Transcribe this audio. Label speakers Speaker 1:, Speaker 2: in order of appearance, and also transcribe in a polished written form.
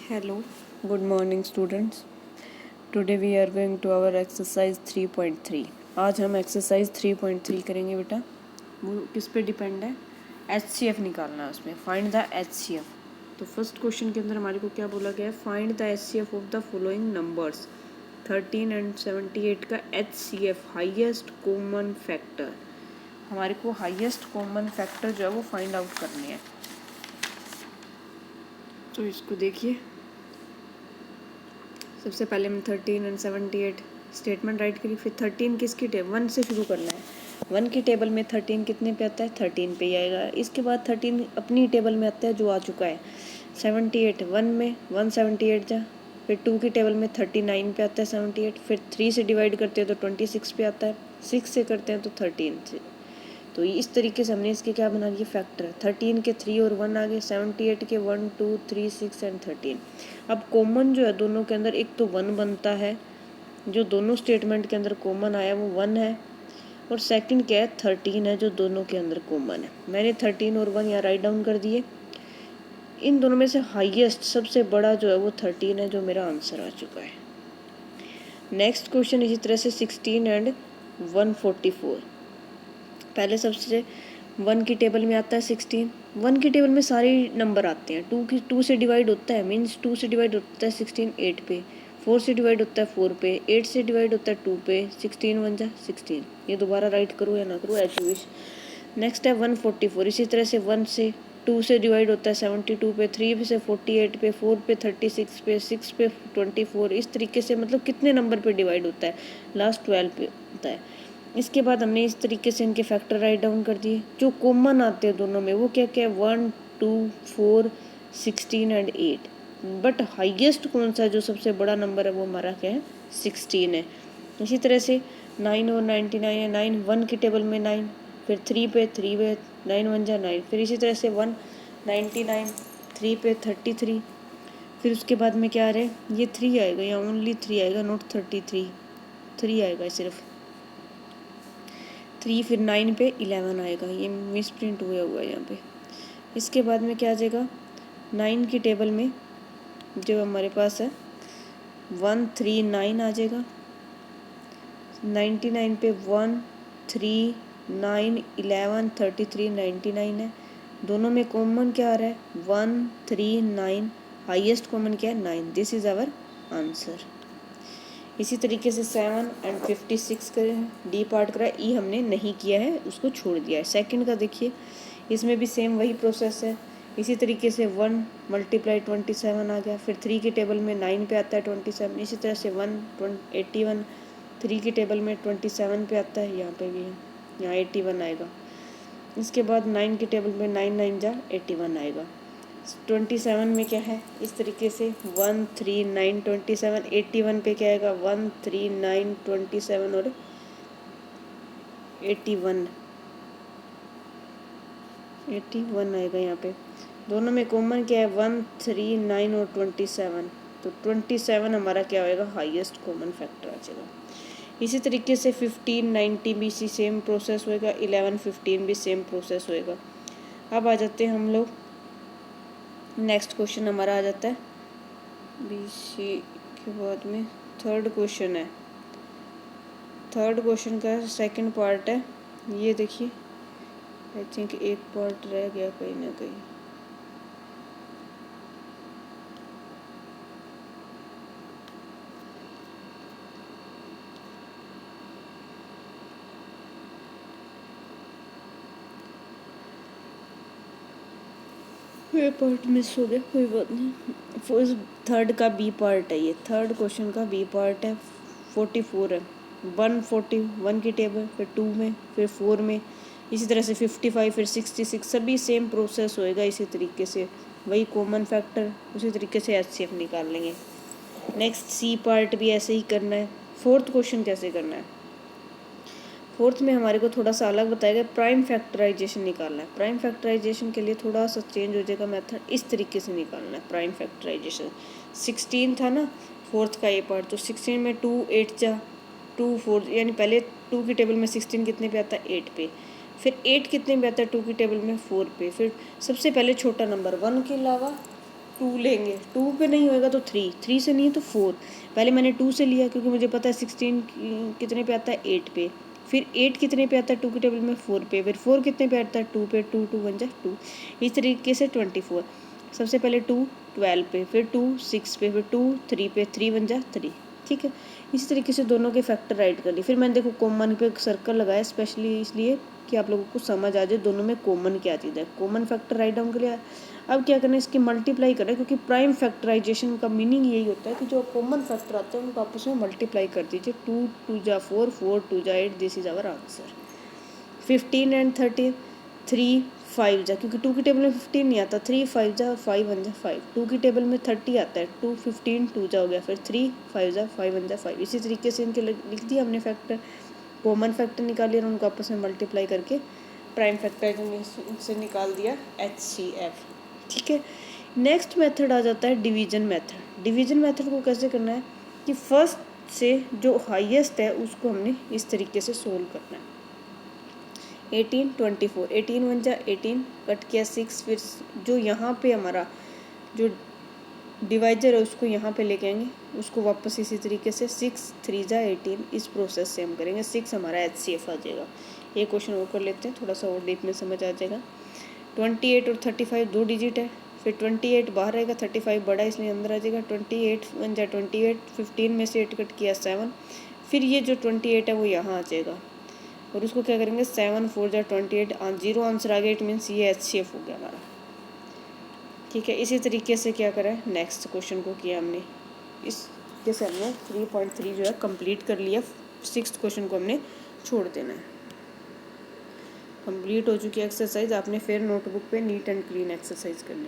Speaker 1: Hello, good morning students. Today we are going to our exercise 3.3. आज हम exercise 3.3 करेंगे बेटा। वो किस पे डिपेंड है? HCF निकालना है उसमें। Find the HCF. तो फर्स्ट क्वेश्चन के अंदर हमारे को क्या बोला गया है? Find the HCF of the following numbers. 13 and 78 का HCF हाईएस्ट कॉमन फैक्टर। हमारे को हाईएस्ट कॉमन फैक्टर जो है वो फाइंड आउट करने हैं। तो इसको देखिए, सबसे पहले हम 13 एंड 78 स्टेटमेंट राइट करी। फिर 13 किसकी टेबल 1 से शुरू करना है। 1 की टेबल में 13 कितने पे आता है? 13 पे ही आएगा। इसके बाद 13 अपनी टेबल में आता है जो आ चुका है। 78 1 में 178 जा। फिर 2 की टेबल में 39 पे आता है 78। फिर 3 से डिवाइड करते हैं तो 26 पे आता है। 6 से करते हैं तो 13 से। तो इस तरीके से हमने इसके क्या बना लिए? फैक्टर। 13 के 3 और 1 आ गए। 78 के 1 2 3 6 एंड 13। अब कॉमन जो है दोनों के अंदर एक तो 1 बनता है, जो दोनों स्टेटमेंट के अंदर कॉमन आया वो 1 है। और सेकंड क्या है? 13 है जो दोनों के अंदर कॉमन है। मैंने 13 और 1 यहाँ राइट डाउन कर दिए। इन दोनों में से हाईएस्ट सबसे बड़ा जो है वो 13 है, जो मेरा आंसर आ चुका है। नेक्स्ट क्वेश्चन इसी तरह से 16 एंड 144। पहले सबसे 1 की टेबल में आता है 16। 1 की टेबल में सारे नंबर आते हैं। 2 से डिवाइड होता है, मीन्स 2 से डिवाइड होता है 16 8 पे। 4 से डिवाइड होता है 4 पे। 8 से डिवाइड होता है 2 पे। 16 1 जा 16। ये दोबारा राइट करूँ या ना करूँ, एज यू विश। नेक्स्ट है 144। इसी तरह से 1 से 2 से डिवाइड होता है 72 पे। 3 से 48 पे। 4 पे 36 पे। 6 पे 24। इस तरीके से मतलब कितने नंबर पे डिवाइड होता है? लास्ट 12 पे होता है। इसके बाद हमने इस तरीके से इनके फैक्टर राइट डाउन कर दिए। जो कॉमन आते हैं दोनों में वो क्या क्या है? 1 2 4 16 एंड 8। बट हाईएस्ट कौन सा है? जो सबसे बड़ा नंबर है वो हमारा क्या है? 16 है। इसी तरह से 9 और 99 है। 9 1 की टेबल में 9। फिर 3 पे 9 1 जा 9। फिर इसी तरह से 199 3 पे 33। फिर उसके बाद में क्या आ रहा है? ये 3 आएगा या ओनली 3 आएगा, नॉट 33। 3 आएगा सिर्फ। 3 फिर 9 पे 11 आएगा। ये मिस प्रिंट हुआ हुआ है यहाँ पे। इसके बाद में क्या आ जाएगा? 9 की टेबल में जो हमारे पास है 139 आ जाएगा। 99 पे 1 3 9 11 33 99 है। दोनों में कॉमन क्या आ रहा है? 1 3 9। हाईएस्ट कॉमन क्या है? 9। This is our answer. इसी तरीके से 7 एंड 56 का डी पार्ट करा। ई हमने नहीं किया है, उसको छोड़ दिया है। सेकंड का देखिए, इसमें भी सेम वही प्रोसेस है। इसी तरीके से 1 मल्टीप्लाई 27 आ गया। फिर 3 की टेबल में 9 पे आता है 27। इसी तरह से 81 3 की टेबल में 27 पे आता है। यहाँ पे भी है, यहाँ 81 आएगा। इसके बाद 9 की टेबल में 9 9 जा 81 आएगा। 27 में क्या है? इस तरीके से 1 3 9 27। 81 पे क्या आएगा? 1 3 9 27 और 81 आएगा यहाँ पे। दोनों में कॉमन क्या है? 1 3 9 और 27। तो 27 हमारा क्या होएगा? हाईएस्ट कॉमन फैक्टर आ जाएगा। इसी तरीके से 15 90 भी इसी सेम प्रोसेस होएगा। 11 15 भी सेम प्रोसेस होएगा। अब आ जाते हैं हम लोग, नेक्स्ट क्वेश्चन हमारा आ जाता है BC के बाद में थर्ड क्वेश्चन है। थर्ड क्वेश्चन का सेकंड पार्ट है। ये देखिए, आई थिंक एक पार्ट रह गया कहीं ना कहीं। ये पार्ट मिस हो गया, कोई बात नहीं। फर्स्ट थर्ड का बी पार्ट है। ये थर्ड क्वेश्चन का बी पार्ट है। 44 है। 141 की टेबल, फिर 2 में, फिर 4 में। इसी तरह से 55 फिर 66 सभी सेम प्रोसेस होएगा। इसी तरीके से वही कॉमन फैक्टर, उसी तरीके से HCF निकाल लेंगे। नेक्स्ट सी पार्ट भी ऐसे ही करना है। फोर्थ क्वेश्चन कैसे करना है? फोर्थ में हमारे को थोड़ा सा अलग बताया गया, प्राइम फैक्टराइजेशन निकालना है। प्राइम फैक्टराइजेशन के लिए थोड़ा सा चेंज हो जाएगा मेथड। इस तरीके से निकालना है प्राइम फैक्टराइजेशन। 16 था ना फोर्थ का ये पार्ट, तो 16 में 2 8 जा 2 4, यानी पहले 2 की टेबल में 16 कितने पे आता है? 8 पे। फिर 8 कितने पे आता है 2 की टेबल में? 4 पे। फिर सबसे पहले छोटा नंबर 1 के अलावा 2 लेंगे, 2 पे नहीं होएगा तो 3, 3 से नहीं तो 4। पहले मैंने 2 से लिया क्योंकि मुझे पता है 16 कितने पे आता है 8 पे, फिर 8 कितने पे आता है 2 की टेबल में 4 पे, फिर 4 कितने पे आता है 2 पे, 2 2 1 जा 2। इस तरीके से 24। सबसे पहले 2 12 पे, फिर 2 6 पे, फिर 2 3 पे, 3 1 जा 3। ठीक है, इसी तरीके से दोनों के फैक्टर राइट कर लिए। फिर मैंने देखो कॉमन पे एक सर्कल लगाया स्पेशली इसलिए कि आप लोगों को समझ आ जाए दोनों में कॉमन क्या चीज़ है। कॉमन फैक्टर राइट डाउन के लिए अब क्या करना है, इसकी मल्टीप्लाई करना है, क्योंकि प्राइम फैक्टराइजेशन का मीनिंग यही होता है कि जो कॉमन फैक्टर आते हैं उनको आपस में मल्टीप्लाई कर दीजिए। 2 2 जा 4, 4 2 जा 8, this is our answer. 15 and 13, 3 5 जा, क्योंकि 2 की टेबल में 15 नहीं आता, 3 5 जा 5 1 जा 5। 2 की टेबल में 30 आता है, 2 15 2 जा हो गया, फिर 3 5 जा 5 1 जा 5। इसी तरीके से इनके लिख दिया हमने फैक्टर, कॉमन फैक्टर निकालिए और उनको आपस में मल्टीप्लाई करके प्राइम फैक्टर से निकाल दिया HCF। ठीक है, नेक्स्ट मेथड आ जाता है डिवीजन मेथड। डिवीजन मेथड को कैसे करना है कि फर्स्ट से जो हाईएस्ट है उसको हमने इस तरीके से सोल्व करना है। 18 24, 18 1 जा 18, कट किया 6, फिर जो यहाँ पे हमारा जो डिवाइजर है उसको यहाँ पे लेके आएंगे, उसको वापस इसी तरीके से 6 3 जा 18, इस प्रोसेस से हम करेंगे। 6 हमारा HCF आ जाएगा। ये क्वेश्चन और कर लेते हैं, थोड़ा सा और डीप में समझ आ जाएगा। 28 और 35 2 डिजिट है, फिर 28 बाहर रहेगा, 35 बड़ा है इसलिए अंदर आ जाएगा। 28 1 जा 28, 15 में से 8 कट किया 7, फिर ये जो 28 है वो यहाँ आ जाएगा और उसको क्या करेंगे 7 4 जा 28, 0 आंसर आ गया, इट मीन्स ये HCF हो गया हमारा। ठीक है, इसी तरीके से क्या करा है नेक्स्ट क्वेश्चन को किया हमने, इस जैसे हमने 3.3 जो है कंप्लीट कर लिया। 6th क्वेश्चन को हमने छोड़ देना है। कंप्लीट हो चुकी है एक्सरसाइज, आपने फिर नोटबुक पे नीट एंड क्लीन एक्सरसाइज करनी है।